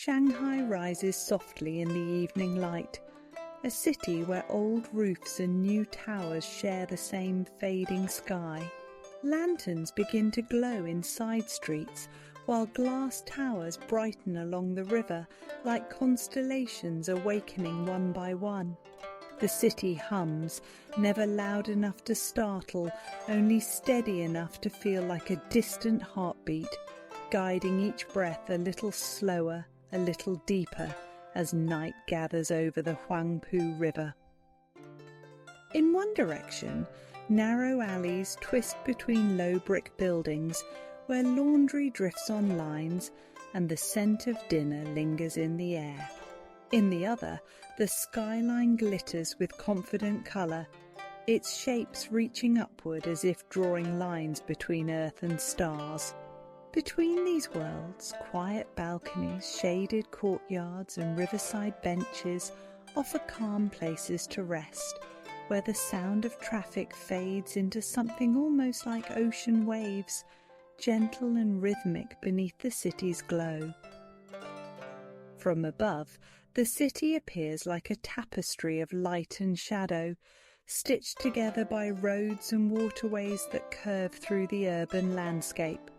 Shanghai rises softly in the evening light, a city where old roofs and new towers share the same fading sky. Lanterns begin to glow in side streets, while glass towers brighten along the river like constellations awakening one by one. The city hums, never loud enough to startle, only steady enough to feel like a distant heartbeat, guiding each breath a little slower, a little deeper, as night gathers over the Huangpu River. In one direction, narrow alleys twist between low brick buildings where laundry drifts on lines and the scent of dinner lingers in the air. In the other, the skyline glitters with confident colour, its shapes reaching upward as if drawing lines between earth and stars. Between these worlds, quiet balconies, shaded courtyards and riverside benches offer calm places to rest, where the sound of traffic fades into something almost like ocean waves, gentle and rhythmic beneath the city's glow. From above, the city appears like a tapestry of light and shadow, stitched together by roads and waterways that curve through the urban landscape.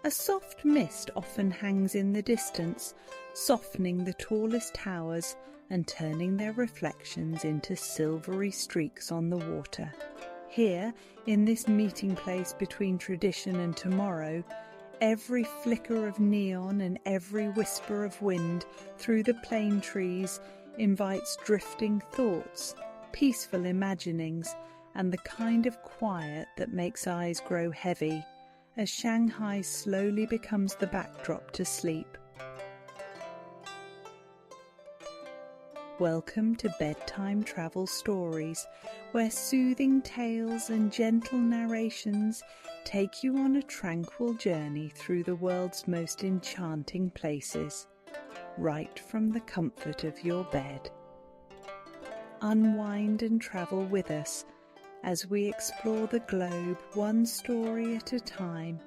A soft mist often hangs in the distance, softening the tallest towers and turning their reflections into silvery streaks on the water. Here, in this meeting place between tradition and tomorrow, every flicker of neon and every whisper of wind through the plane trees invites drifting thoughts, peaceful imaginings, and the kind of quiet that makes eyes grow heavy as Shanghai slowly becomes the backdrop to sleep. Welcome to Bedtime Travel Stories, where soothing tales and gentle narrations take you on a tranquil journey through the world's most enchanting places, right from the comfort of your bed. Unwind and travel with us as we explore the globe one story at a time,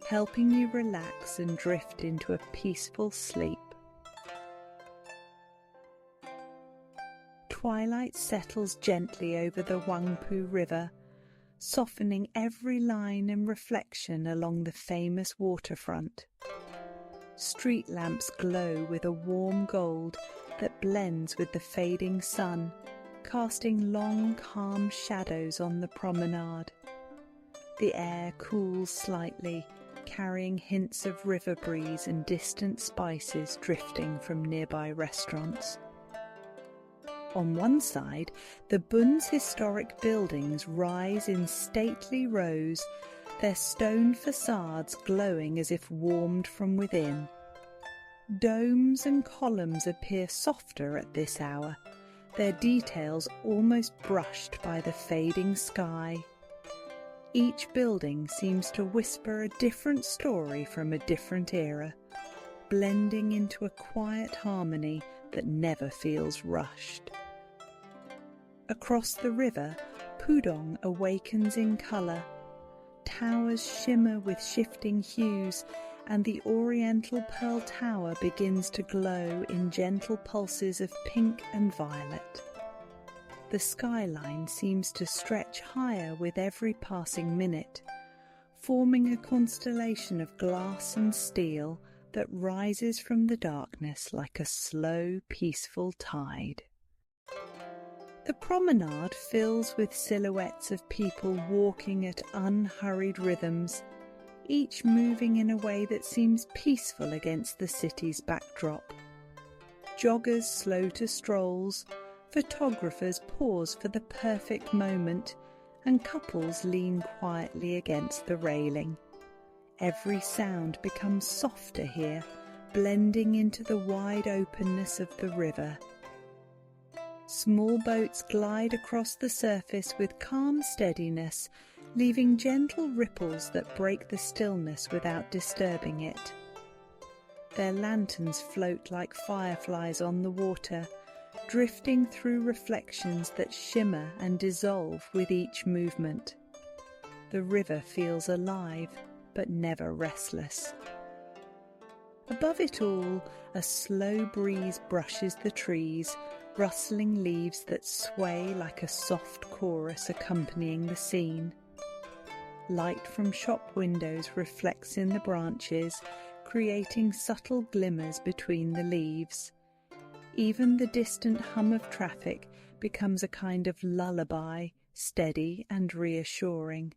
helping you relax and drift into a peaceful sleep. Twilight settles gently over the Huangpu River, softening every line and reflection along the famous waterfront. Street lamps glow with a warm gold that blends with the fading sun, casting long, calm shadows on the promenade. The air cools slightly, carrying hints of river breeze and distant spices drifting from nearby restaurants. On one side, the Bund's historic buildings rise in stately rows, their stone facades glowing as if warmed from within. Domes and columns appear softer at this hour, their details almost brushed by the fading sky. Each building seems to whisper a different story from a different era, blending into a quiet harmony that never feels rushed. Across the river, Pudong awakens in colour. Towers shimmer with shifting hues, and the Oriental Pearl Tower begins to glow in gentle pulses of pink and violet. The skyline seems to stretch higher with every passing minute, forming a constellation of glass and steel that rises from the darkness like a slow, peaceful tide. The promenade fills with silhouettes of people walking at unhurried rhythms, each moving in a way that seems peaceful against the city's backdrop. Joggers slow to strolls, photographers pause for the perfect moment, and couples lean quietly against the railing. Every sound becomes softer here, blending into the wide openness of the river. Small boats glide across the surface with calm steadiness, leaving gentle ripples that break the stillness without disturbing it. Their lanterns float like fireflies on the water, drifting through reflections that shimmer and dissolve with each movement. The river feels alive, but never restless. Above it all, a slow breeze brushes the trees, rustling leaves that sway like a soft chorus accompanying the scene. Light from shop windows reflects in the branches, creating subtle glimmers between the leaves. Even the distant hum of traffic becomes a kind of lullaby, steady and reassuring.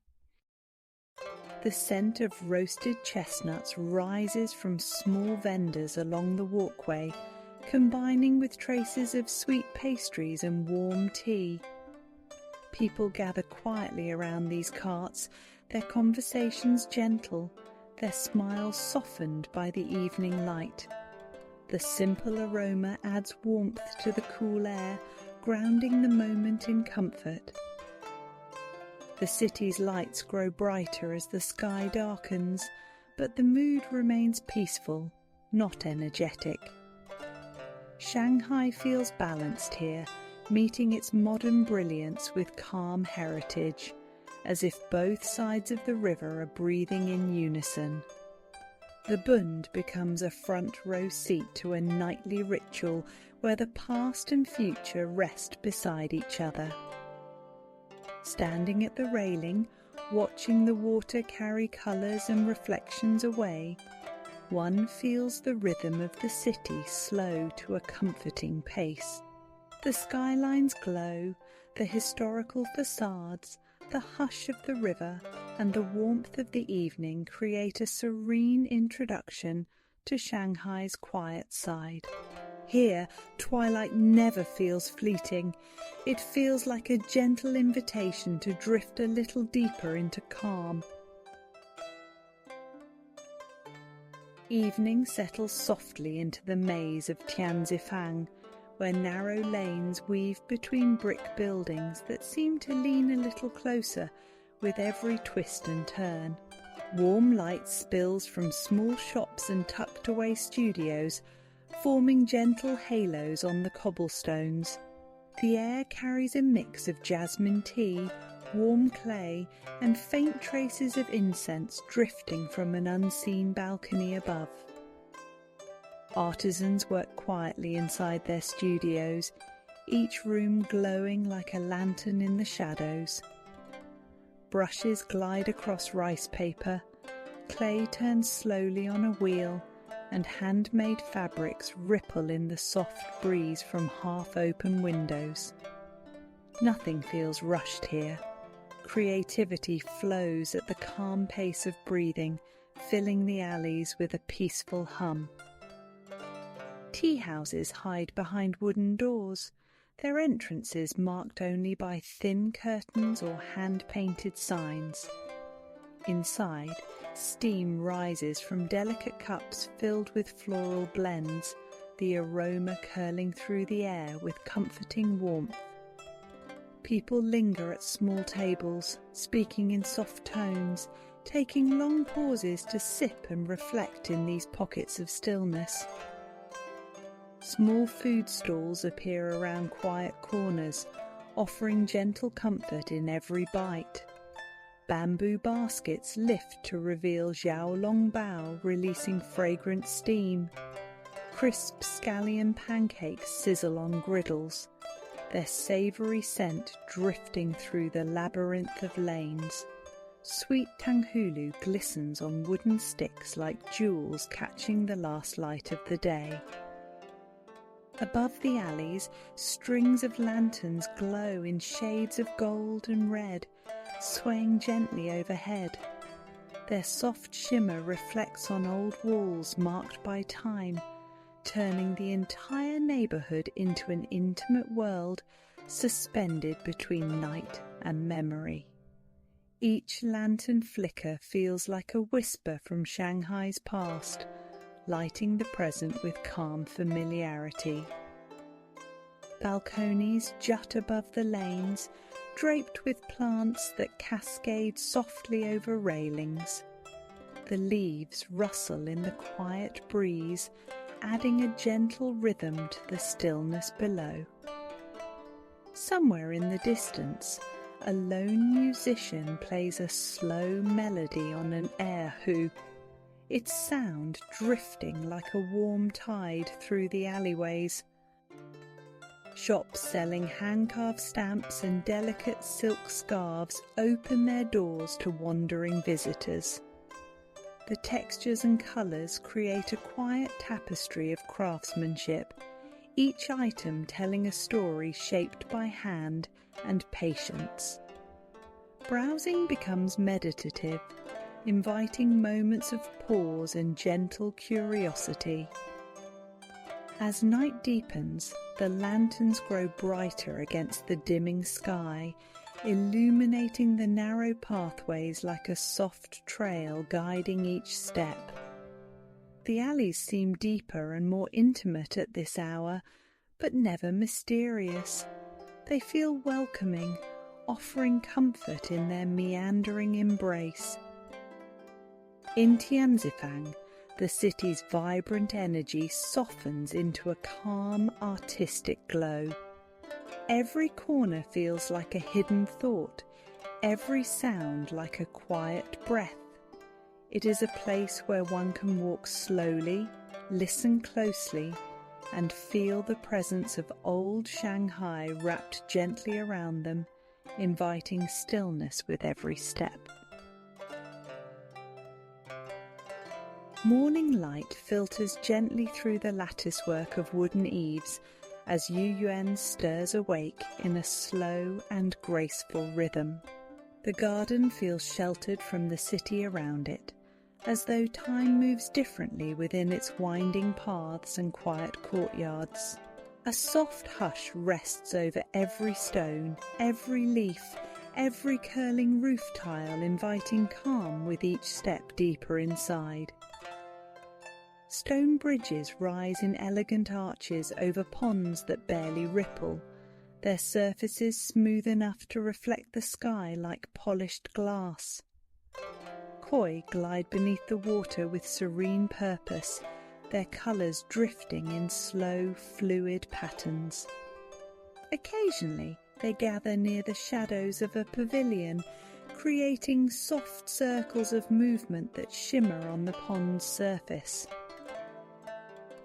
The scent of roasted chestnuts rises from small vendors along the walkway, combining with traces of sweet pastries and warm tea. People gather quietly around these carts, their conversations gentle, their smiles softened by the evening light. The simple aroma adds warmth to the cool air, grounding the moment in comfort. The city's lights grow brighter as the sky darkens, but the mood remains peaceful, not energetic. Shanghai feels balanced here, meeting its modern brilliance with calm heritage, as if both sides of the river are breathing in unison. The Bund becomes a front-row seat to a nightly ritual where the past and future rest beside each other. Standing at the railing, watching the water carry colours and reflections away, one feels the rhythm of the city slow to a comforting pace. The skylines glow, the historical facades, the hush of the river, and the warmth of the evening create a serene introduction to Shanghai's quiet side. Here, twilight never feels fleeting. It feels like a gentle invitation to drift a little deeper into calm. Evening settles softly into the maze of Tianzifang, where narrow lanes weave between brick buildings that seem to lean a little closer with every twist and turn. Warm light spills from small shops and tucked-away studios, forming gentle halos on the cobblestones. The air carries a mix of jasmine tea, warm clay, and faint traces of incense drifting from an unseen balcony above. Artisans work quietly inside their studios, each room glowing like a lantern in the shadows. Brushes glide across rice paper, clay turns slowly on a wheel, and handmade fabrics ripple in the soft breeze from half-open windows. Nothing feels rushed here. Creativity flows at the calm pace of breathing, filling the alleys with a peaceful hum. Tea houses hide behind wooden doors, their entrances marked only by thin curtains or hand-painted signs. Inside, steam rises from delicate cups filled with floral blends, the aroma curling through the air with comforting warmth. People linger at small tables, speaking in soft tones, taking long pauses to sip and reflect in these pockets of stillness. Small food stalls appear around quiet corners, offering gentle comfort in every bite. Bamboo baskets lift to reveal xiaolongbao releasing fragrant steam. Crisp scallion pancakes sizzle on griddles, their savoury scent drifting through the labyrinth of lanes. Sweet tanghulu glistens on wooden sticks like jewels catching the last light of the day. Above the alleys, strings of lanterns glow in shades of gold and red, swaying gently overhead. Their soft shimmer reflects on old walls marked by time, turning the entire neighbourhood into an intimate world suspended between night and memory. Each lantern flicker feels like a whisper from Shanghai's past, lighting the present with calm familiarity. Balconies jut above the lanes, draped with plants that cascade softly over railings. The leaves rustle in the quiet breeze, adding a gentle rhythm to the stillness below. Somewhere in the distance, a lone musician plays a slow melody on an erhu. its sound drifting like a warm tide through the alleyways. Shops selling hand-carved stamps and delicate silk scarves open their doors to wandering visitors. The textures and colours create a quiet tapestry of craftsmanship, each item telling a story shaped by hand and patience. Browsing becomes meditative, inviting moments of pause and gentle curiosity. As night deepens, the lanterns grow brighter against the dimming sky, illuminating the narrow pathways like a soft trail guiding each step. The alleys seem deeper and more intimate at this hour, but never mysterious. They feel welcoming, offering comfort in their meandering embrace. In Tianzifang, the city's vibrant energy softens into a calm, artistic glow. Every corner feels like a hidden thought, every sound like a quiet breath. It is a place where one can walk slowly, listen closely, and feel the presence of old Shanghai wrapped gently around them, inviting stillness with every step. Morning light filters gently through the latticework of wooden eaves as Yu Yuan stirs awake in a slow and graceful rhythm. The garden feels sheltered from the city around it, as though time moves differently within its winding paths and quiet courtyards. A soft hush rests over every stone, every leaf, every curling roof tile, inviting calm with each step deeper inside. Stone bridges rise in elegant arches over ponds that barely ripple, their surfaces smooth enough to reflect the sky like polished glass. Koi glide beneath the water with serene purpose, their colours drifting in slow, fluid patterns. Occasionally, they gather near the shadows of a pavilion, creating soft circles of movement that shimmer on the pond's surface.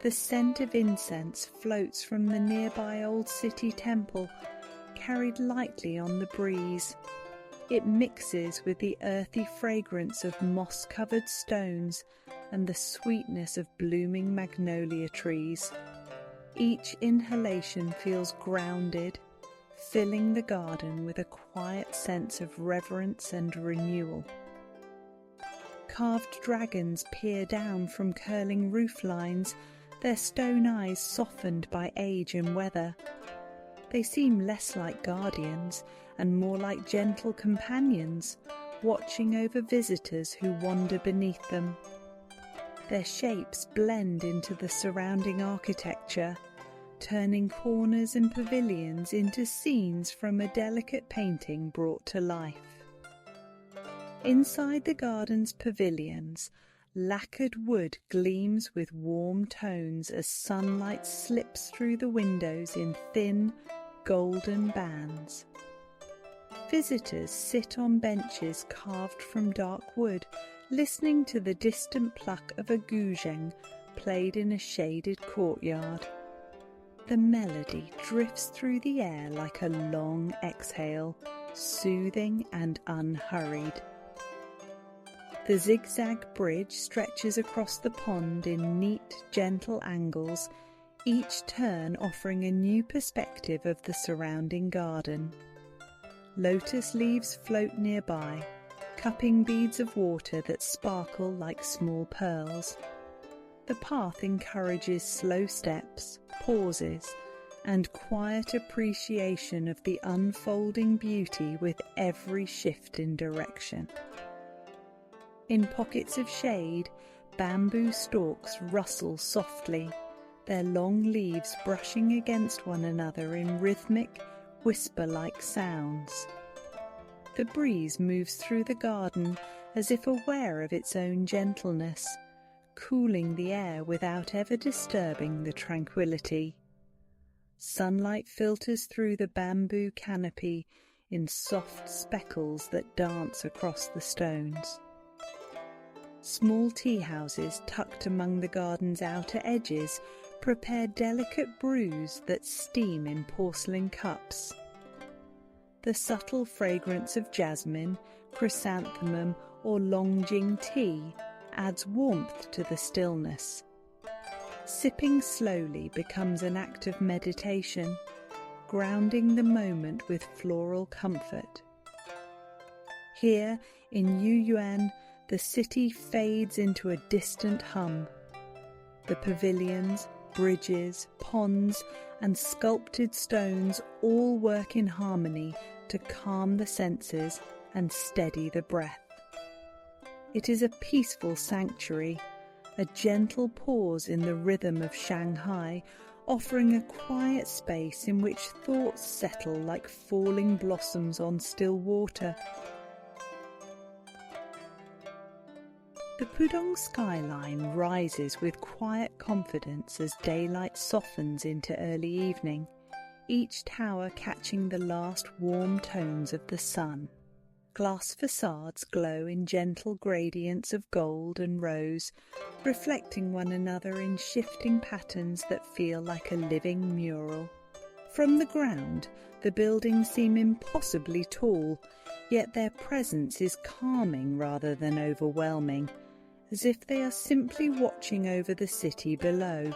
The scent of incense floats from the nearby old city temple, carried lightly on the breeze. It mixes with the earthy fragrance of moss-covered stones and the sweetness of blooming magnolia trees. Each inhalation feels grounded, filling the garden with a quiet sense of reverence and renewal. Carved dragons peer down from curling roof lines, their stone eyes softened by age and weather. They seem less like guardians and more like gentle companions, watching over visitors who wander beneath them. Their shapes blend into the surrounding architecture, turning corners and pavilions into scenes from a delicate painting brought to life. Inside the garden's pavilions, lacquered wood gleams with warm tones as sunlight slips through the windows in thin, golden bands. Visitors sit on benches carved from dark wood, listening to the distant pluck of a guzheng played in a shaded courtyard. The melody drifts through the air like a long exhale, soothing and unhurried. The zigzag bridge stretches across the pond in neat, gentle angles, each turn offering a new perspective of the surrounding garden. Lotus leaves float nearby, cupping beads of water that sparkle like small pearls. The path encourages slow steps, pauses, and quiet appreciation of the unfolding beauty with every shift in direction. In pockets of shade, bamboo stalks rustle softly, their long leaves brushing against one another in rhythmic, whisper-like sounds. The breeze moves through the garden as if aware of its own gentleness, cooling the air without ever disturbing the tranquility. Sunlight filters through the bamboo canopy in soft speckles that dance across the stones. Small tea houses tucked among the garden's outer edges prepare delicate brews that steam in porcelain cups. The subtle fragrance of jasmine, chrysanthemum or Longjing tea adds warmth to the stillness. Sipping slowly becomes an act of meditation, grounding the moment with floral comfort. Here in Yu Yuan, the city fades into a distant hum. The pavilions, bridges, ponds, and sculpted stones all work in harmony to calm the senses and steady the breath. It is a peaceful sanctuary, a gentle pause in the rhythm of Shanghai, offering a quiet space in which thoughts settle like falling blossoms on still water. The Pudong skyline rises with quiet confidence as daylight softens into early evening, each tower catching the last warm tones of the sun. Glass facades glow in gentle gradients of gold and rose, reflecting one another in shifting patterns that feel like a living mural. From the ground, the buildings seem impossibly tall, yet their presence is calming rather than overwhelming, as if they are simply watching over the city below.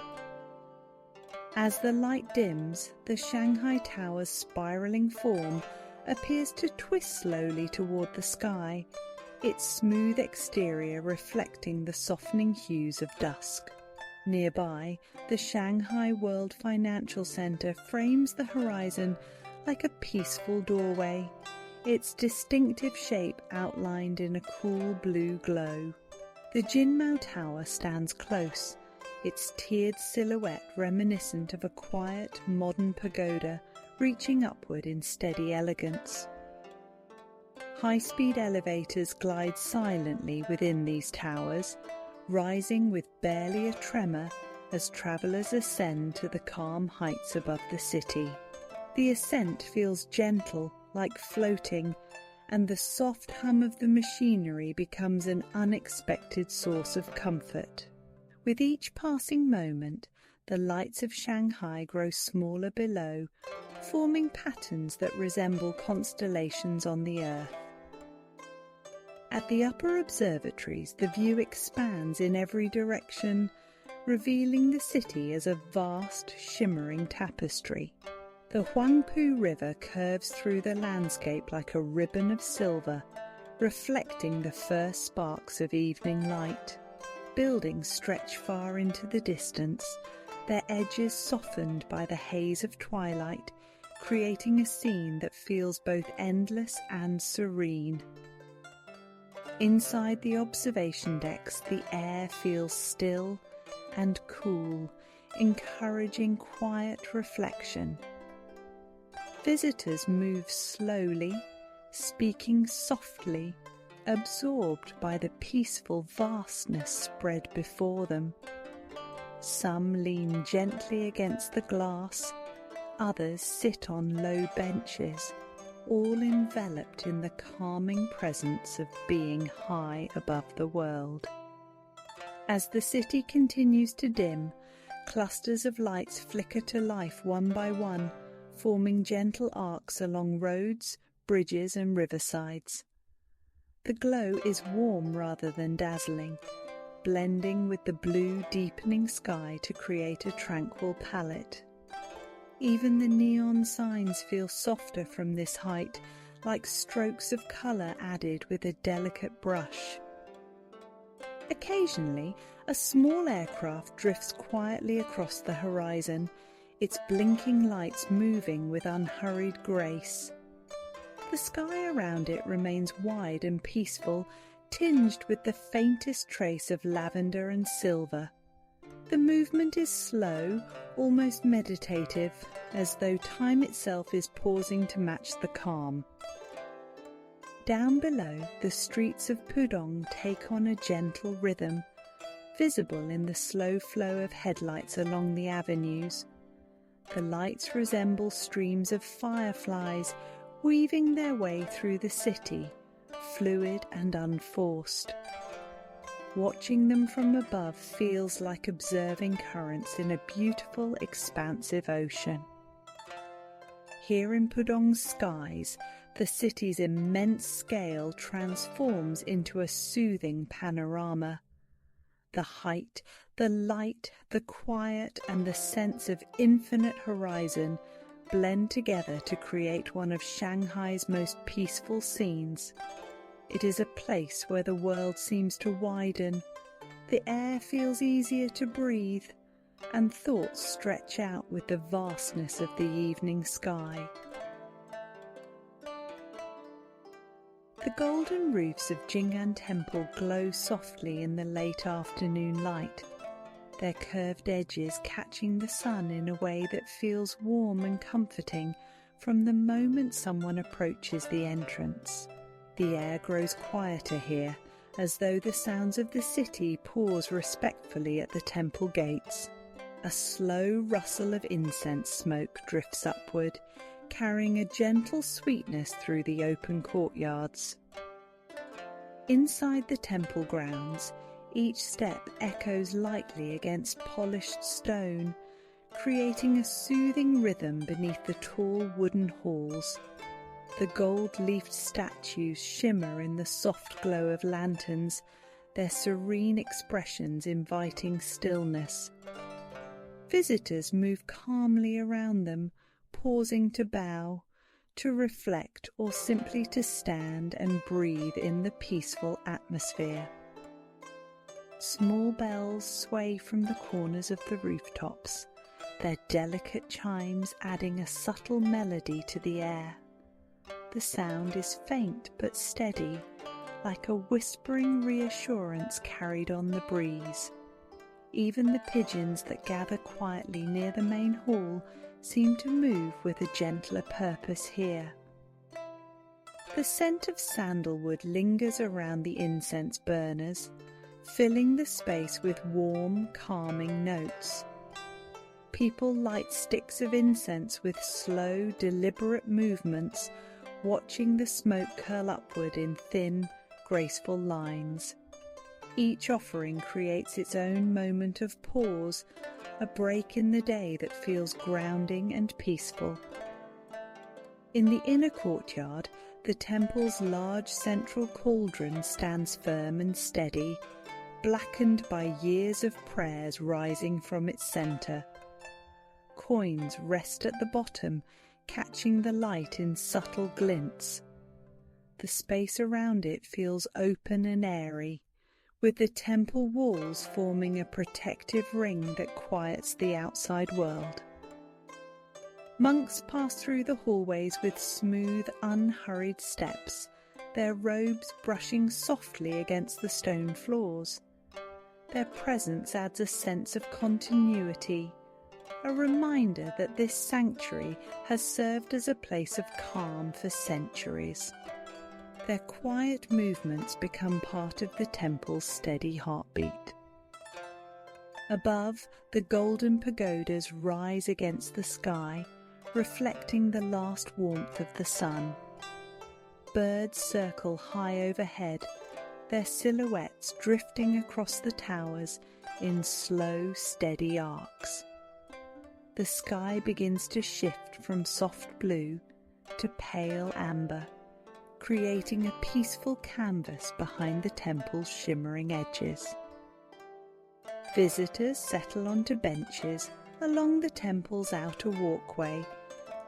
As the light dims, the Shanghai Tower's spiralling form appears to twist slowly toward the sky, its smooth exterior reflecting the softening hues of dusk. Nearby, the Shanghai World Financial Center frames the horizon like a peaceful doorway, its distinctive shape outlined in a cool blue glow. The Jinmao Tower stands close, its tiered silhouette reminiscent of a quiet, modern pagoda reaching upward in steady elegance. High-speed elevators glide silently within these towers, rising with barely a tremor as travellers ascend to the calm heights above the city. The ascent feels gentle, like floating, and the soft hum of the machinery becomes an unexpected source of comfort. With each passing moment, the lights of Shanghai grow smaller below, forming patterns that resemble constellations on the earth. At the upper observatories, the view expands in every direction, revealing the city as a vast, shimmering tapestry. The Huangpu River curves through the landscape like a ribbon of silver, reflecting the first sparks of evening light. Buildings stretch far into the distance, their edges softened by the haze of twilight, creating a scene that feels both endless and serene. Inside the observation decks, the air feels still and cool, encouraging quiet reflection. Visitors move slowly, speaking softly, absorbed by the peaceful vastness spread before them. Some lean gently against the glass, others sit on low benches, all enveloped in the calming presence of being high above the world. As the city continues to dim, clusters of lights flicker to life one by one, forming gentle arcs along roads, bridges and riversides. The glow is warm rather than dazzling, blending with the blue deepening sky to create a tranquil palette. Even the neon signs feel softer from this height, like strokes of colour added with a delicate brush. Occasionally, a small aircraft drifts quietly across the horizon, its blinking lights moving with unhurried grace. The sky around it remains wide and peaceful, tinged with the faintest trace of lavender and silver. The movement is slow, almost meditative, as though time itself is pausing to match the calm. Down below, the streets of Pudong take on a gentle rhythm, visible in the slow flow of headlights along the avenues. The lights resemble streams of fireflies, weaving their way through the city, fluid and unforced. Watching them from above feels like observing currents in a beautiful, expansive ocean. Here in Pudong's skies, the city's immense scale transforms into a soothing panorama. The height, the light, the quiet, and the sense of infinite horizon blend together to create one of Shanghai's most peaceful scenes. It is a place where the world seems to widen, the air feels easier to breathe, and thoughts stretch out with the vastness of the evening sky. The golden roofs of Jing'an Temple glow softly in the late afternoon light, their curved edges catching the sun in a way that feels warm and comforting from the moment someone approaches the entrance. The air grows quieter here, as though the sounds of the city pause respectfully at the temple gates. A slow rustle of incense smoke drifts upward, carrying a gentle sweetness through the open courtyards. Inside the temple grounds, each step echoes lightly against polished stone, creating a soothing rhythm beneath the tall wooden halls. The gold-leafed statues shimmer in the soft glow of lanterns, their serene expressions inviting stillness. Visitors move calmly around them, pausing to bow, to reflect, or simply to stand and breathe in the peaceful atmosphere. Small bells sway from the corners of the rooftops, their delicate chimes adding a subtle melody to the air. The sound is faint but steady, like a whispering reassurance carried on the breeze. Even the pigeons that gather quietly near the main hall seem to move with a gentler purpose here. The scent of sandalwood lingers around the incense burners, filling the space with warm, calming notes. People light sticks of incense with slow, deliberate movements, watching the smoke curl upward in thin, graceful lines. Each offering creates its own moment of pause, a break in the day that feels grounding and peaceful. In the inner courtyard, the temple's large central cauldron stands firm and steady, blackened by years of prayers rising from its centre. Coins rest at the bottom, catching the light in subtle glints. The space around it feels open and airy, with the temple walls forming a protective ring that quiets the outside world. Monks pass through the hallways with smooth, unhurried steps, their robes brushing softly against the stone floors. Their presence adds a sense of continuity, a reminder that this sanctuary has served as a place of calm for centuries. Their quiet movements become part of the temple's steady heartbeat. Above, the golden pagodas rise against the sky, reflecting the last warmth of the sun. Birds circle high overhead, their silhouettes drifting across the towers in slow, steady arcs. The sky begins to shift from soft blue to pale amber, creating a peaceful canvas behind the temple's shimmering edges. Visitors settle onto benches along the temple's outer walkway,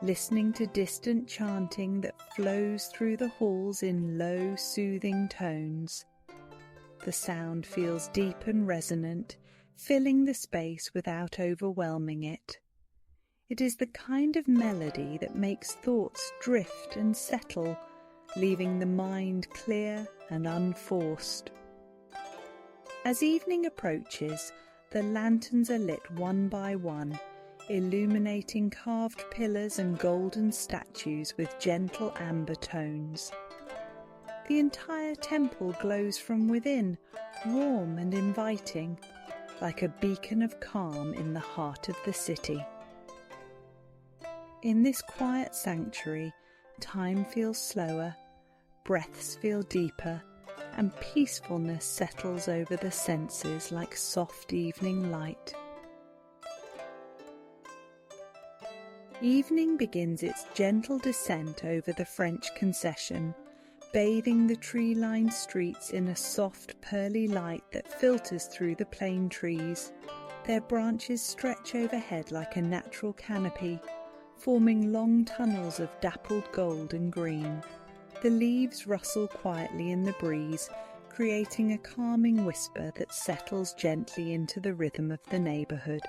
listening to distant chanting that flows through the halls in low, soothing tones. The sound feels deep and resonant, filling the space without overwhelming it. It is the kind of melody that makes thoughts drift and settle, leaving the mind clear and unforced. As evening approaches, the lanterns are lit one by one, illuminating carved pillars and golden statues with gentle amber tones. The entire temple glows from within, warm and inviting, like a beacon of calm in the heart of the city. In this quiet sanctuary, time feels slower, breaths feel deeper, and peacefulness settles over the senses like soft evening light. Evening begins its gentle descent over the French Concession, bathing the tree-lined streets in a soft pearly light that filters through the plane trees. Their branches stretch overhead like a natural canopy, forming long tunnels of dappled gold and green. The leaves rustle quietly in the breeze, creating a calming whisper that settles gently into the rhythm of the neighbourhood.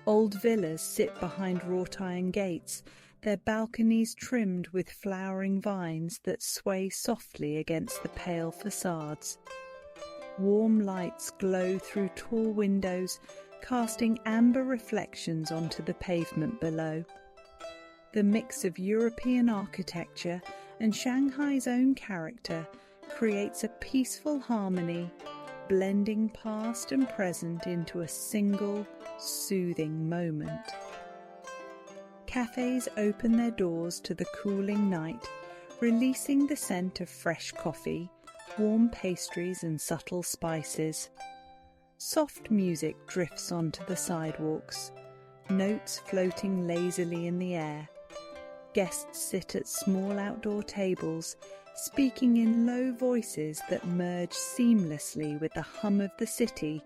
Old villas sit behind wrought iron gates, their balconies trimmed with flowering vines that sway softly against the pale facades. Warm lights glow through tall windows, casting amber reflections onto the pavement below. The mix of European architecture and Shanghai's own character creates a peaceful harmony, blending past and present into a single, soothing moment. Cafes open their doors to the cooling night, releasing the scent of fresh coffee, warm pastries and subtle spices. Soft music drifts onto the sidewalks, notes floating lazily in the air. Guests sit at small outdoor tables, speaking in low voices that merge seamlessly with the hum of the city,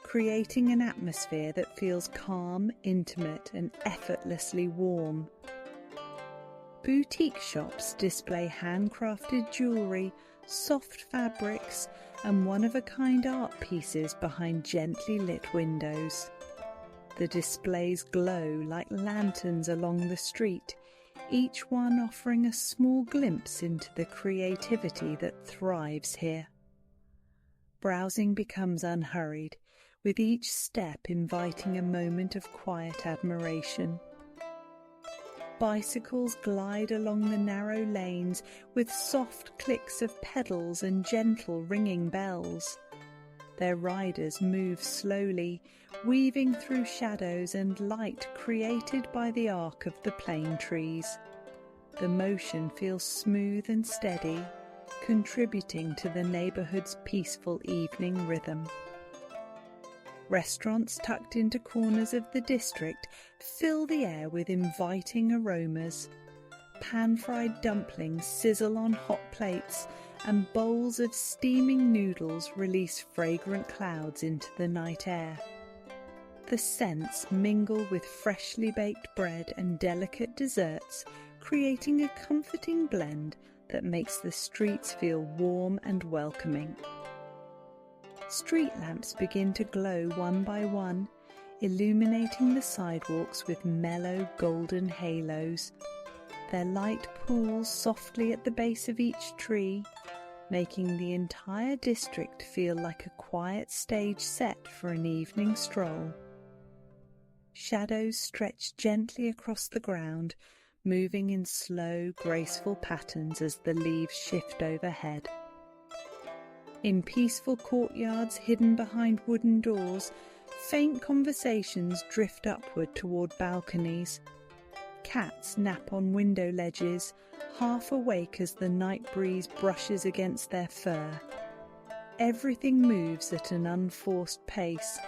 creating an atmosphere that feels calm, intimate, and effortlessly warm. Boutique shops display handcrafted jewellery, soft fabrics, and one-of-a-kind art pieces behind gently lit windows. The displays glow like lanterns along the street, each one offering a small glimpse into the creativity that thrives here. Browsing becomes unhurried, with each step inviting a moment of quiet admiration. Bicycles glide along the narrow lanes with soft clicks of pedals and gentle ringing bells. Their riders move slowly, weaving through shadows and light created by the arc of the plane trees. The motion feels smooth and steady, contributing to the neighbourhood's peaceful evening rhythm. Restaurants tucked into corners of the district fill the air with inviting aromas. Pan-fried dumplings sizzle on hot plates, and bowls of steaming noodles release fragrant clouds into the night air. The scents mingle with freshly baked bread and delicate desserts, creating a comforting blend that makes the streets feel warm and welcoming. Street lamps begin to glow one by one, illuminating the sidewalks with mellow golden halos. Their light pools softly at the base of each tree, making the entire district feel like a quiet stage set for an evening stroll. Shadows stretch gently across the ground, moving in slow, graceful patterns as the leaves shift overhead. In peaceful courtyards hidden behind wooden doors, faint conversations drift upward toward balconies. Cats nap on window ledges, half awake as the night breeze brushes against their fur. Everything moves at an unforced pace,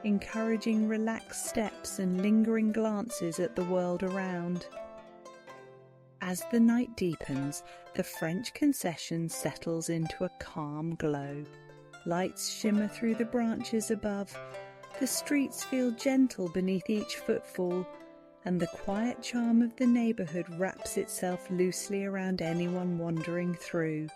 encouraging relaxed steps and lingering glances at the world around. As the night deepens, the French Concession settles into a calm glow. Lights shimmer through the branches above, the streets feel gentle beneath each footfall, and the quiet charm of the neighbourhood wraps itself loosely around anyone wandering through.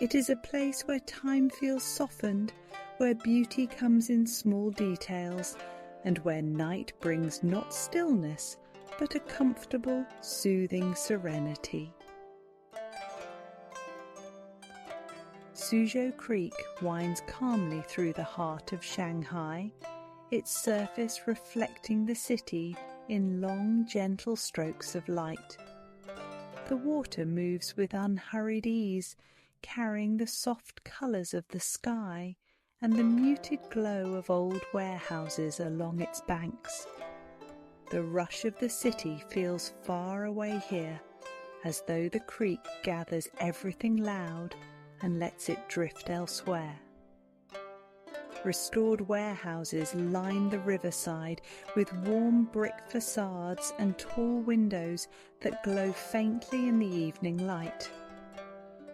It is a place where time feels softened, where beauty comes in small details, and where night brings not stillness, but a comfortable, soothing serenity. Suzhou Creek winds calmly through the heart of Shanghai, its surface reflecting the city in long, gentle strokes of light. The water moves with unhurried ease, carrying the soft colours of the sky and the muted glow of old warehouses along its banks. The rush of the city feels far away here, as though the creek gathers everything loud and lets it drift elsewhere. Restored warehouses line the riverside with warm brick facades and tall windows that glow faintly in the evening light.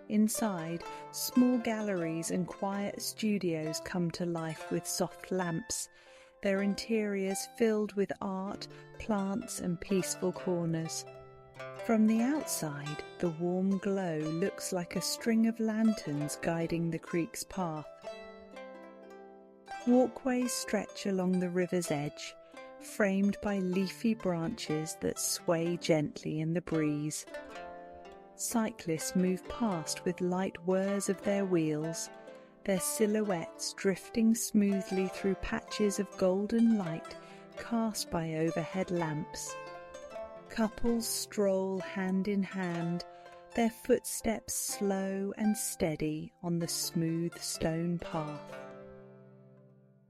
Inside, small galleries and quiet studios come to life with soft lamps, their interiors filled with art, plants and peaceful corners. From the outside, the warm glow looks like a string of lanterns guiding the creek's path. Walkways stretch along the river's edge, framed by leafy branches that sway gently in the breeze. Cyclists move past with light whirs of their wheels, their silhouettes drifting smoothly through patches of golden light cast by overhead lamps. Couples stroll hand in hand, their footsteps slow and steady on the smooth stone path.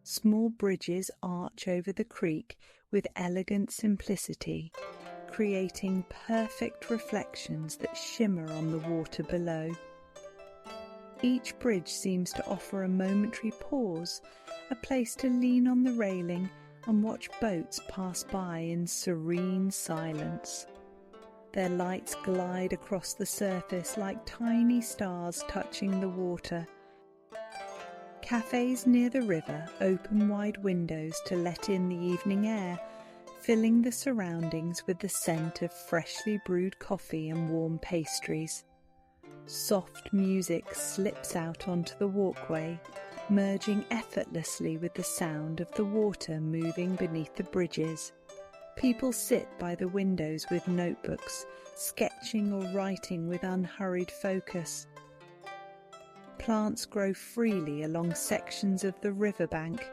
Small bridges arch over the creek with elegant simplicity, creating perfect reflections that shimmer on the water below. Each bridge seems to offer a momentary pause, a place to lean on the railing and watch boats pass by in serene silence. Their lights glide across the surface like tiny stars touching the water. Cafes near the river open wide windows to let in the evening air, filling the surroundings with the scent of freshly brewed coffee and warm pastries. Soft music slips out onto the walkway, merging effortlessly with the sound of the water moving beneath the bridges. People sit by the windows with notebooks, sketching or writing with unhurried focus. Plants grow freely along sections of the riverbank,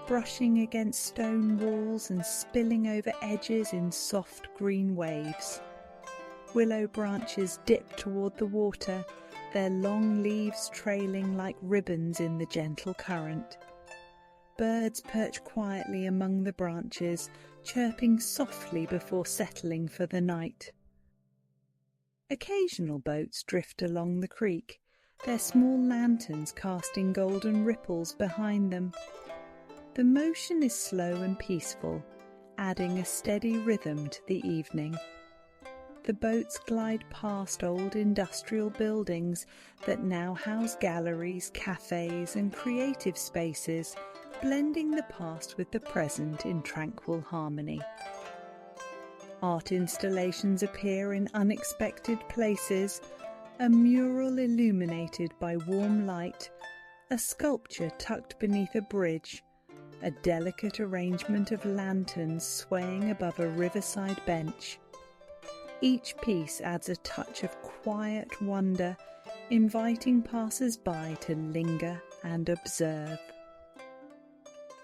brushing against stone walls and spilling over edges in soft green waves. Willow branches dip toward the water, their long leaves trailing like ribbons in the gentle current. Birds perch quietly among the branches, chirping softly before settling for the night. Occasional boats drift along the creek, their small lanterns casting golden ripples behind them. The motion is slow and peaceful, adding a steady rhythm to the evening. The boats glide past old industrial buildings that now house galleries, cafes and creative spaces, blending the past with the present in tranquil harmony. Art installations appear in unexpected places, a mural illuminated by warm light, a sculpture tucked beneath a bridge, a delicate arrangement of lanterns swaying above a riverside bench. Each piece adds a touch of quiet wonder, inviting passers-by to linger and observe.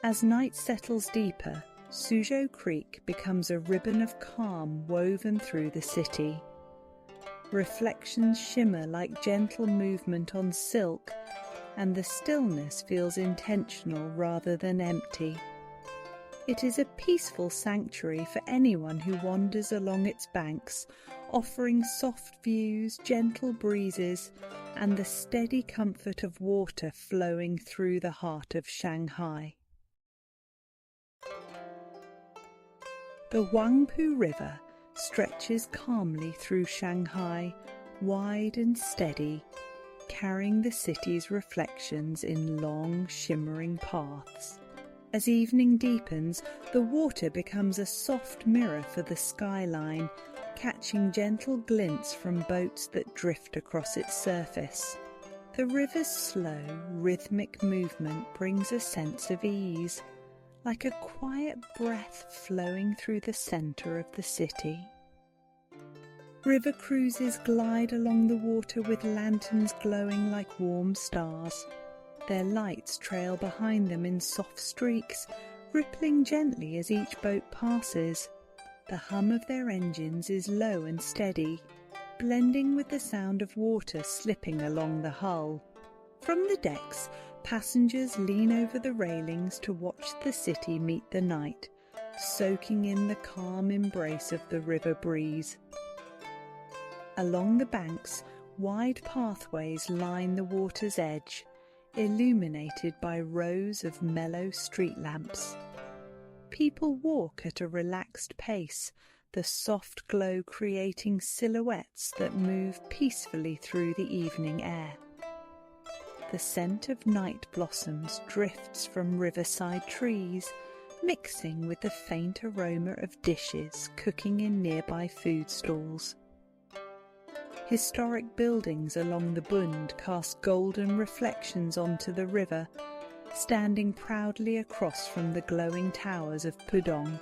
As night settles deeper, Suzhou Creek becomes a ribbon of calm woven through the city. Reflections shimmer like gentle movement on silk, and the stillness feels intentional rather than empty. It is a peaceful sanctuary for anyone who wanders along its banks, offering soft views, gentle breezes, and the steady comfort of water flowing through the heart of Shanghai. The Huangpu River stretches calmly through Shanghai, wide and steady, carrying the city's reflections in long, shimmering paths. As evening deepens, the water becomes a soft mirror for the skyline, catching gentle glints from boats that drift across its surface. The river's slow, rhythmic movement brings a sense of ease, like a quiet breath flowing through the centre of the city. River cruises glide along the water with lanterns glowing like warm stars. Their lights trail behind them in soft streaks, rippling gently as each boat passes. The hum of their engines is low and steady, blending with the sound of water slipping along the hull. From the decks, passengers lean over the railings to watch the city meet the night, soaking in the calm embrace of the river breeze. Along the banks, Wide pathways line the water's edge, illuminated by rows of mellow street lamps. People walk at a relaxed pace, the soft glow creating silhouettes that move peacefully through the evening air. The scent of night blossoms drifts from riverside trees, mixing with the faint aroma of dishes cooking in nearby food stalls. Historic buildings along the Bund cast golden reflections onto the river, standing proudly across from the glowing towers of Pudong.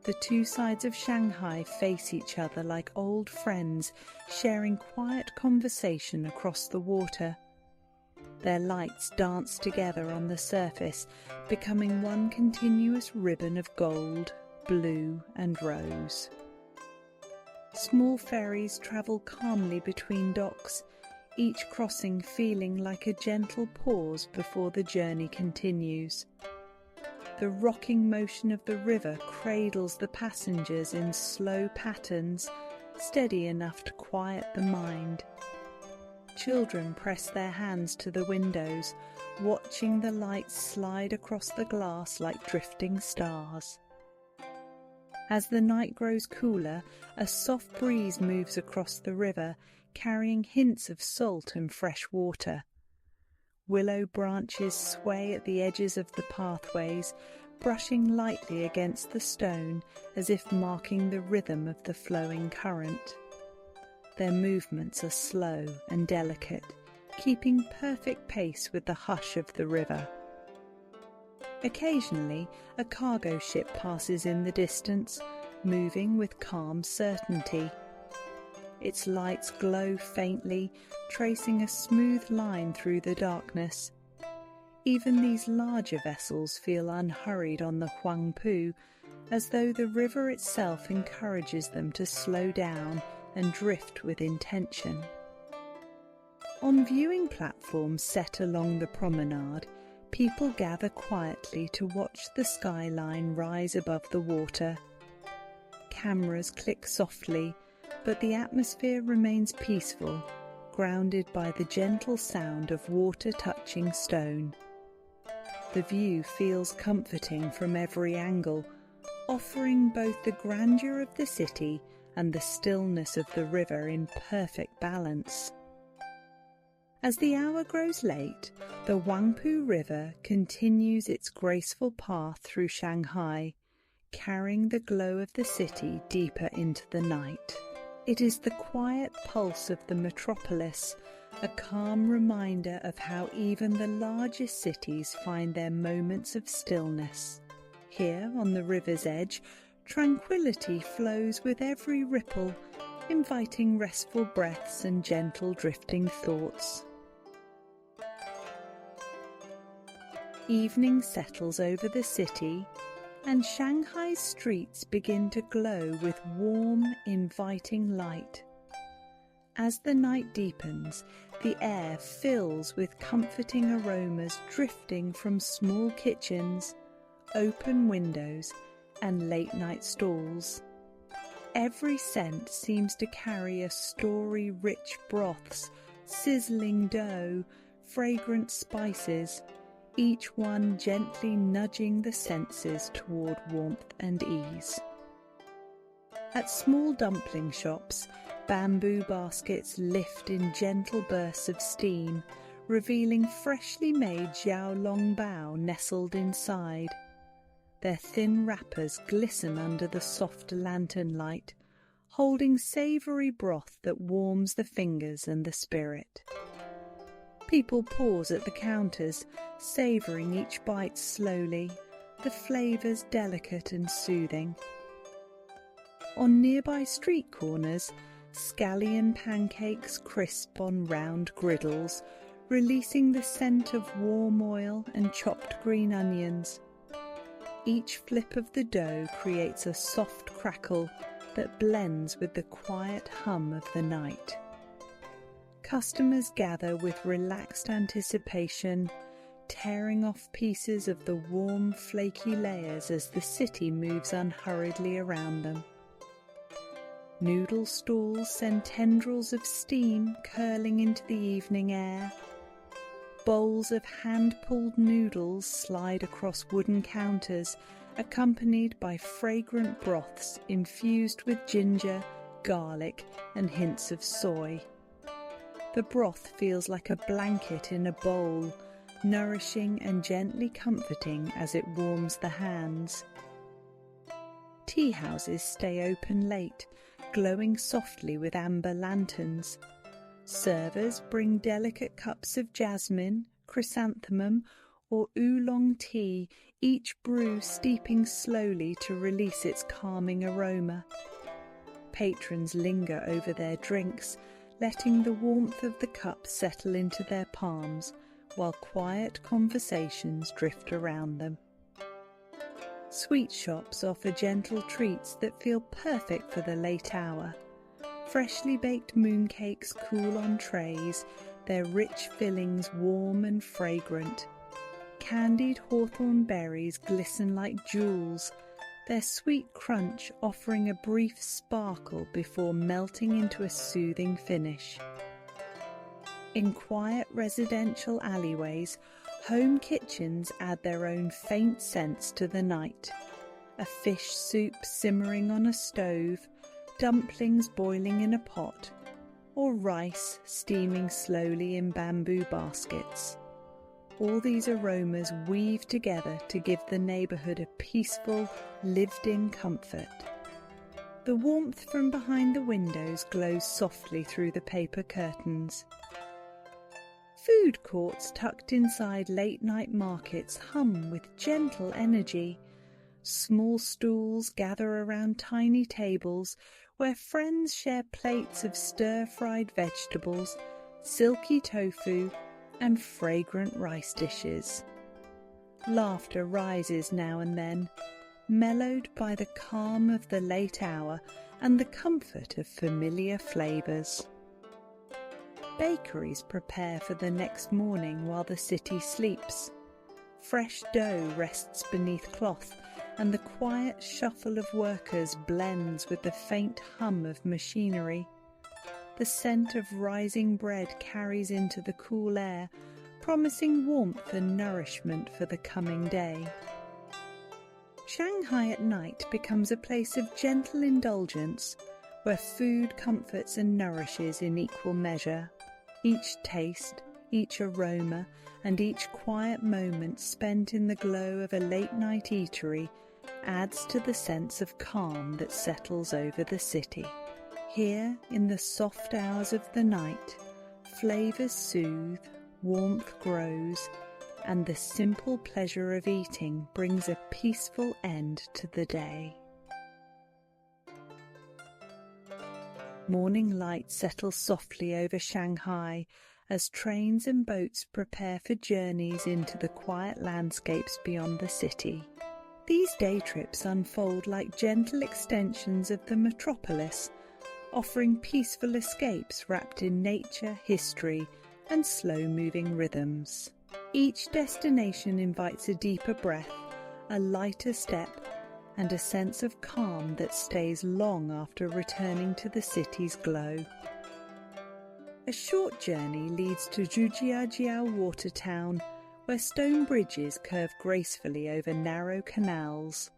The two sides of Shanghai face each other like old friends, sharing quiet conversation across the water. Their lights dance together on the surface, becoming one continuous ribbon of gold, blue and rose. Small ferries travel calmly between docks, each crossing feeling like a gentle pause before the journey continues. The rocking motion of the river cradles the passengers in slow patterns, steady enough to quiet the mind. Children press their hands to the windows, watching the lights slide across the glass like drifting stars. As the night grows cooler, a soft breeze moves across the river, carrying hints of salt and fresh water. Willow branches sway at the edges of the pathways, brushing lightly against the stone as if marking the rhythm of the flowing current. Their movements are slow and delicate, keeping perfect pace with the hush of the river. Occasionally, a cargo ship passes in the distance, moving with calm certainty. Its lights glow faintly, tracing a smooth line through the darkness. Even these larger vessels feel unhurried on the Huangpu, as though the river itself encourages them to slow down and drift with intention. On viewing platforms set along the promenade, people gather quietly to watch the skyline rise above the water. Cameras click softly, but the atmosphere remains peaceful, grounded by the gentle sound of water touching stone. The view feels comforting from every angle, offering both the grandeur of the city and the stillness of the river in perfect balance. As the hour grows late, the Huangpu River continues its graceful path through Shanghai, carrying the glow of the city deeper into the night. It is the quiet pulse of the metropolis, a calm reminder of how even the largest cities find their moments of stillness. Here, on the river's edge, tranquility flows with every ripple, inviting restful breaths and gentle drifting thoughts. Evening settles over the city, and Shanghai's streets begin to glow with warm, inviting light. As the night deepens, the air fills with comforting aromas drifting from small kitchens, open windows, and late-night stalls. Every scent seems to carry a story: rich broths, sizzling dough, fragrant spices, each one gently nudging the senses toward warmth and ease. At small dumpling shops, bamboo baskets lift in gentle bursts of steam, revealing freshly made xiaolongbao nestled inside. Their thin wrappers glisten under the soft lantern light, holding savoury broth that warms the fingers and the spirit. People pause at the counters, savouring each bite slowly, the flavours delicate and soothing. On nearby street corners, scallion pancakes crisp on round griddles, releasing the scent of warm oil and chopped green onions. Each flip of the dough creates a soft crackle that blends with the quiet hum of the night. Customers gather with relaxed anticipation, tearing off pieces of the warm, flaky layers as the city moves unhurriedly around them. Noodle stalls send tendrils of steam curling into the evening air. Bowls of hand-pulled noodles slide across wooden counters, accompanied by fragrant broths infused with ginger, garlic, and hints of soy. The broth feels like a blanket in a bowl, nourishing and gently comforting as it warms the hands. Tea houses stay open late, glowing softly with amber lanterns. Servers bring delicate cups of jasmine, chrysanthemum, or oolong tea, each brew steeping slowly to release its calming aroma. Patrons linger over their drinks, letting the warmth of the cup settle into their palms, while quiet conversations drift around them. Sweet shops offer gentle treats that feel perfect for the late hour. Freshly baked mooncakes cool on trays, their rich fillings warm and fragrant. Candied hawthorn berries glisten like jewels, their sweet crunch offering a brief sparkle before melting into a soothing finish. In quiet residential alleyways, home kitchens add their own faint scents to the night. A fish soup simmering on a stove, dumplings boiling in a pot, or rice steaming slowly in bamboo baskets. All these aromas weave together to give the neighbourhood a peaceful, lived-in comfort. The warmth from behind the windows glows softly through the paper curtains. Food courts tucked inside late-night markets hum with gentle energy. Small stools gather around tiny tables where friends share plates of stir-fried vegetables, silky tofu, and fragrant rice dishes. Laughter rises now and then, mellowed by the calm of the late hour and the comfort of familiar flavours. Bakeries prepare for the next morning while the city sleeps. Fresh dough rests beneath cloth, and the quiet shuffle of workers blends with the faint hum of machinery. The scent of rising bread carries into the cool air, promising warmth and nourishment for the coming day. Shanghai at night becomes a place of gentle indulgence, where food comforts and nourishes in equal measure. Each taste, each aroma, and each quiet moment spent in the glow of a late-night eatery adds to the sense of calm that settles over the city. Here, in the soft hours of the night, flavours soothe, warmth grows, and the simple pleasure of eating brings a peaceful end to the day. Morning light settles softly over Shanghai as trains and boats prepare for journeys into the quiet landscapes beyond the city. These day trips unfold like gentle extensions of the metropolis, offering peaceful escapes wrapped in nature, history, and slow-moving rhythms. Each destination invites a deeper breath, a lighter step, and a sense of calm that stays long after returning to the city's glow. A short journey leads to Zhujiajiao Water Town, where stone bridges curve gracefully over narrow canals.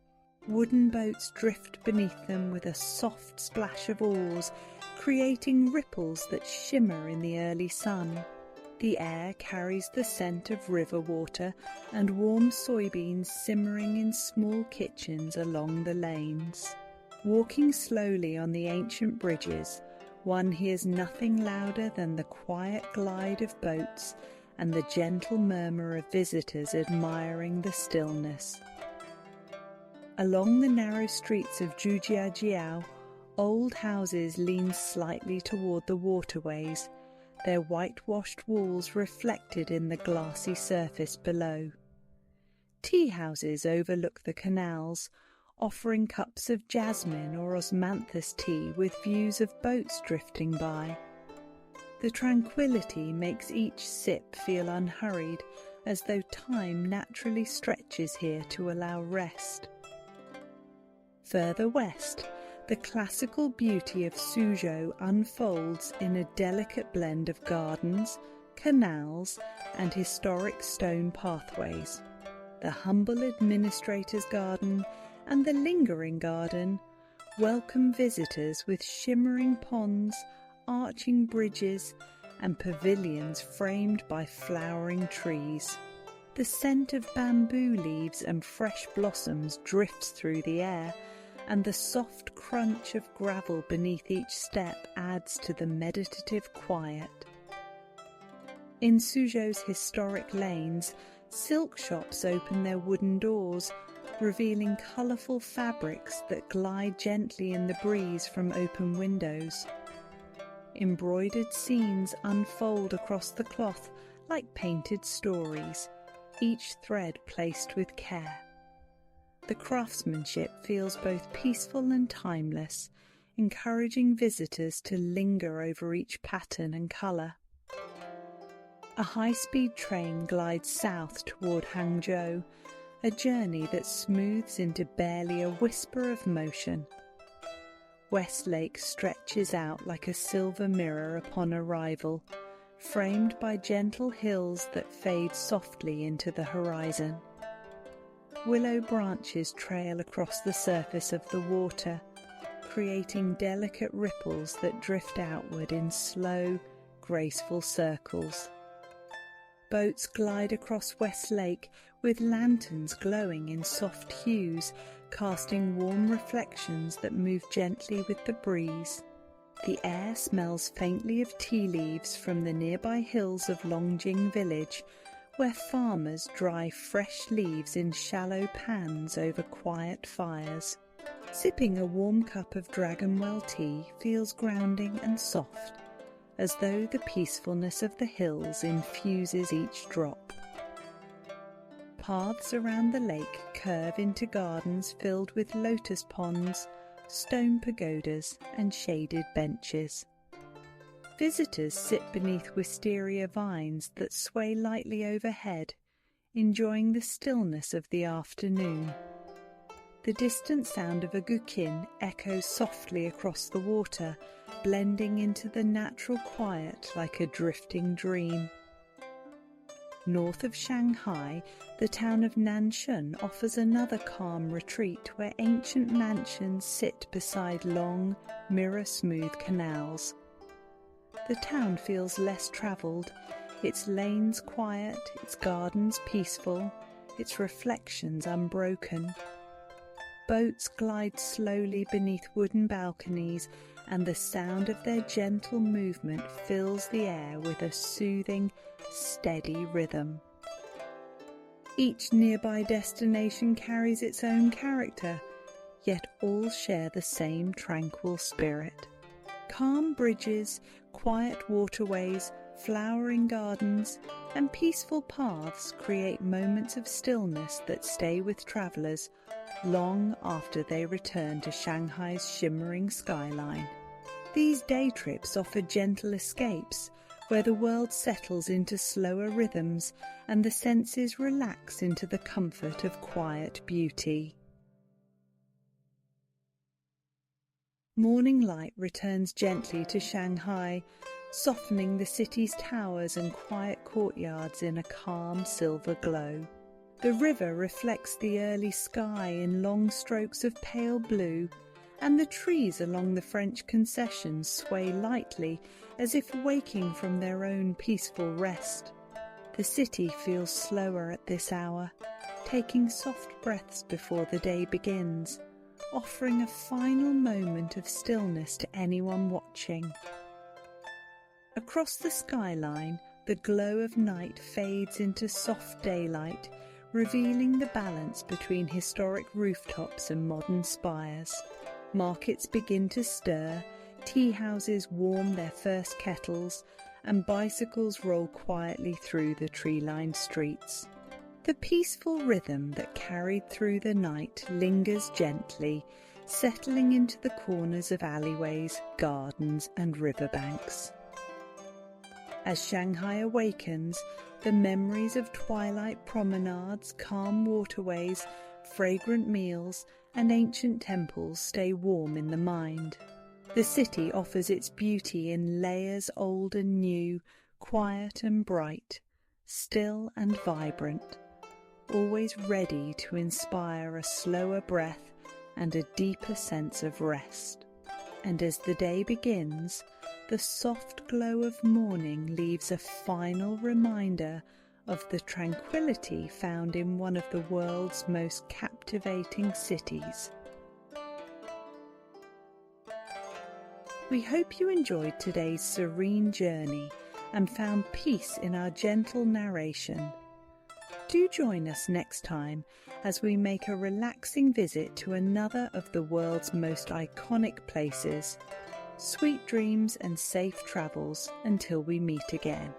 Wooden boats drift beneath them with a soft splash of oars, creating ripples that shimmer in the early sun. The air carries the scent of river water and warm soybeans simmering in small kitchens along the lanes. Walking slowly on the ancient bridges, one hears nothing louder than the quiet glide of boats and the gentle murmur of visitors admiring the stillness. Along the narrow streets of Zhujiajiao, old houses lean slightly toward the waterways, their whitewashed walls reflected in the glassy surface below. Tea houses overlook the canals, offering cups of jasmine or osmanthus tea with views of boats drifting by. The tranquility makes each sip feel unhurried, as though time naturally stretches here to allow rest. Further west, The classical beauty of Suzhou unfolds in a delicate blend of gardens, canals, and historic stone pathways. The humble administrator's garden and the lingering garden welcome visitors with shimmering ponds, arching bridges, and pavilions framed by flowering trees. The scent of bamboo leaves and fresh blossoms drifts through the air, and the soft crunch of gravel beneath each step adds to the meditative quiet. In Suzhou's historic lanes, silk shops open their wooden doors, revealing colourful fabrics that glide gently in the breeze from open windows. Embroidered scenes unfold across the cloth like painted stories, each thread placed with care. The craftsmanship feels both peaceful and timeless, encouraging visitors to linger over each pattern and colour. A high-speed train glides south toward Hangzhou, a journey that smooths into barely a whisper of motion. Westlake stretches out like a silver mirror upon arrival, framed by gentle hills that fade softly into the horizon. Willow branches trail across the surface of the water, creating delicate ripples that drift outward in slow, graceful circles. Boats glide across Westlake with lanterns glowing in soft hues, casting warm reflections that move gently with the breeze. The air smells faintly of tea leaves from the nearby hills of Longjing village, where farmers dry fresh leaves in shallow pans over quiet fires. Sipping a warm cup of Dragonwell tea feels grounding and soft, as though the peacefulness of the hills infuses each drop. Paths around the lake curve into gardens filled with lotus ponds, stone pagodas, and shaded benches. Visitors sit beneath wisteria vines that sway lightly overhead, enjoying the stillness of the afternoon. The distant sound of a guqin echoes softly across the water, blending into the natural quiet like a drifting dream. North of Shanghai, the town of Nanshun offers another calm retreat where ancient mansions sit beside long, mirror-smooth canals. The town feels less travelled, its lanes quiet, its gardens peaceful, its reflections unbroken. Boats glide slowly beneath wooden balconies, and the sound of their gentle movement fills the air with a soothing, steady rhythm. Each nearby destination carries its own character, yet all share the same tranquil spirit. Calm bridges, quiet waterways, flowering gardens, and peaceful paths create moments of stillness that stay with travellers long after they return to Shanghai's shimmering skyline. These day trips offer gentle escapes, where the world settles into slower rhythms and the senses relax into the comfort of quiet beauty. Morning light returns gently to Shanghai, softening the city's towers and quiet courtyards in a calm silver glow. The river reflects the early sky in long strokes of pale blue, and the trees along the French Concession sway lightly as if waking from their own peaceful rest. The city feels slower at this hour, taking soft breaths before the day begins, offering a final moment of stillness to anyone watching. Across the skyline, the glow of night fades into soft daylight, revealing the balance between historic rooftops and modern spires. Markets begin to stir, tea houses warm their first kettles, and bicycles roll quietly through the tree-lined streets. The peaceful rhythm that carried through the night lingers gently, settling into the corners of alleyways, gardens, and riverbanks. As Shanghai awakens, the memories of twilight promenades, calm waterways, fragrant meals and ancient temples stay warm in the mind. The city offers its beauty in layers old and new, quiet and bright, still and vibrant, always ready to inspire a slower breath and a deeper sense of rest. And as the day begins, the soft glow of morning leaves a final reminder of the tranquility found in one of the world's most captivating cities. We hope you enjoyed today's serene journey and found peace in our gentle narration. Do join us next time as we make a relaxing visit to another of the world's most iconic places. Sweet dreams and safe travels until we meet again.